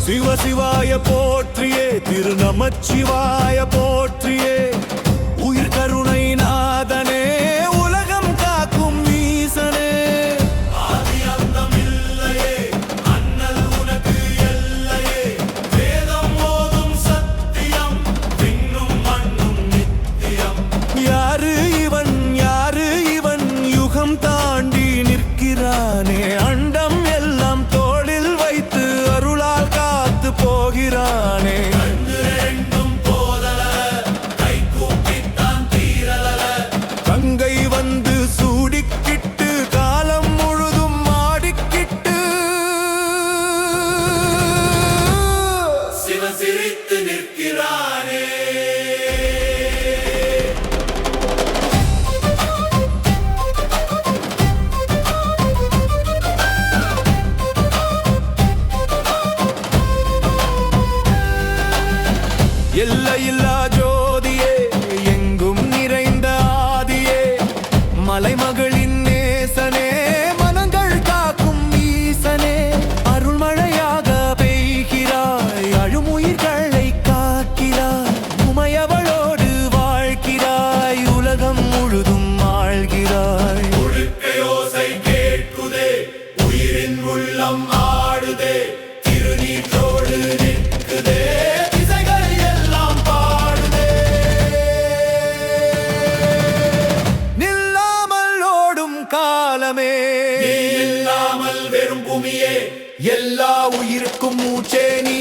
சிவ சிவாய போற்றியே, திருநமச்சிவாய போற்றியே, உயிர் கருணை நாதனே, உலகம் காக்கும் ஈசனே. ஆதி அந்தம் இல்லையே, அண்ணல் உனக்கு எல்லையே, வேதம் ஓதும் சத்தியம், விண்ணும் மண்ணும் நித்தியம். யாரு இவன், யாரு இவன், யுகம் தாண்டி நிற்கிறானே, அண்டம் எல்லாம் தோளில் வைத்து அருளால் காத்து போகிறானே. கங்கை வந்து சூடிக்கிட்டு காலம் முழுதும் ஆடிக்கிட்டு சிவ சிரித்து நிற்கிறானே. எல்லையில்லா ஜோதியே, எங்கும் நிறைந்த ஆதியே, மலைமகளின் நேசனே, மனங்கள் காக்கும் ஈசனே. அருள்மழையாக பெய்கிறாய், அழுமுயிர்களை காக்கிறாய், உமையவளோடு வாழ்கிறாய், உலகம் முழுதும் ஆழ்கிறாய். ஒழுக்கையோசை கேட்குதே, உயிரின் உள்ளம் ஆடுதே, திருநீற்றோடு நிற்குதே, காலமே. நீ இல்லாமல் வெறும் பூமியே, எல்லா உயிருக்கும் மூச்சே நீ.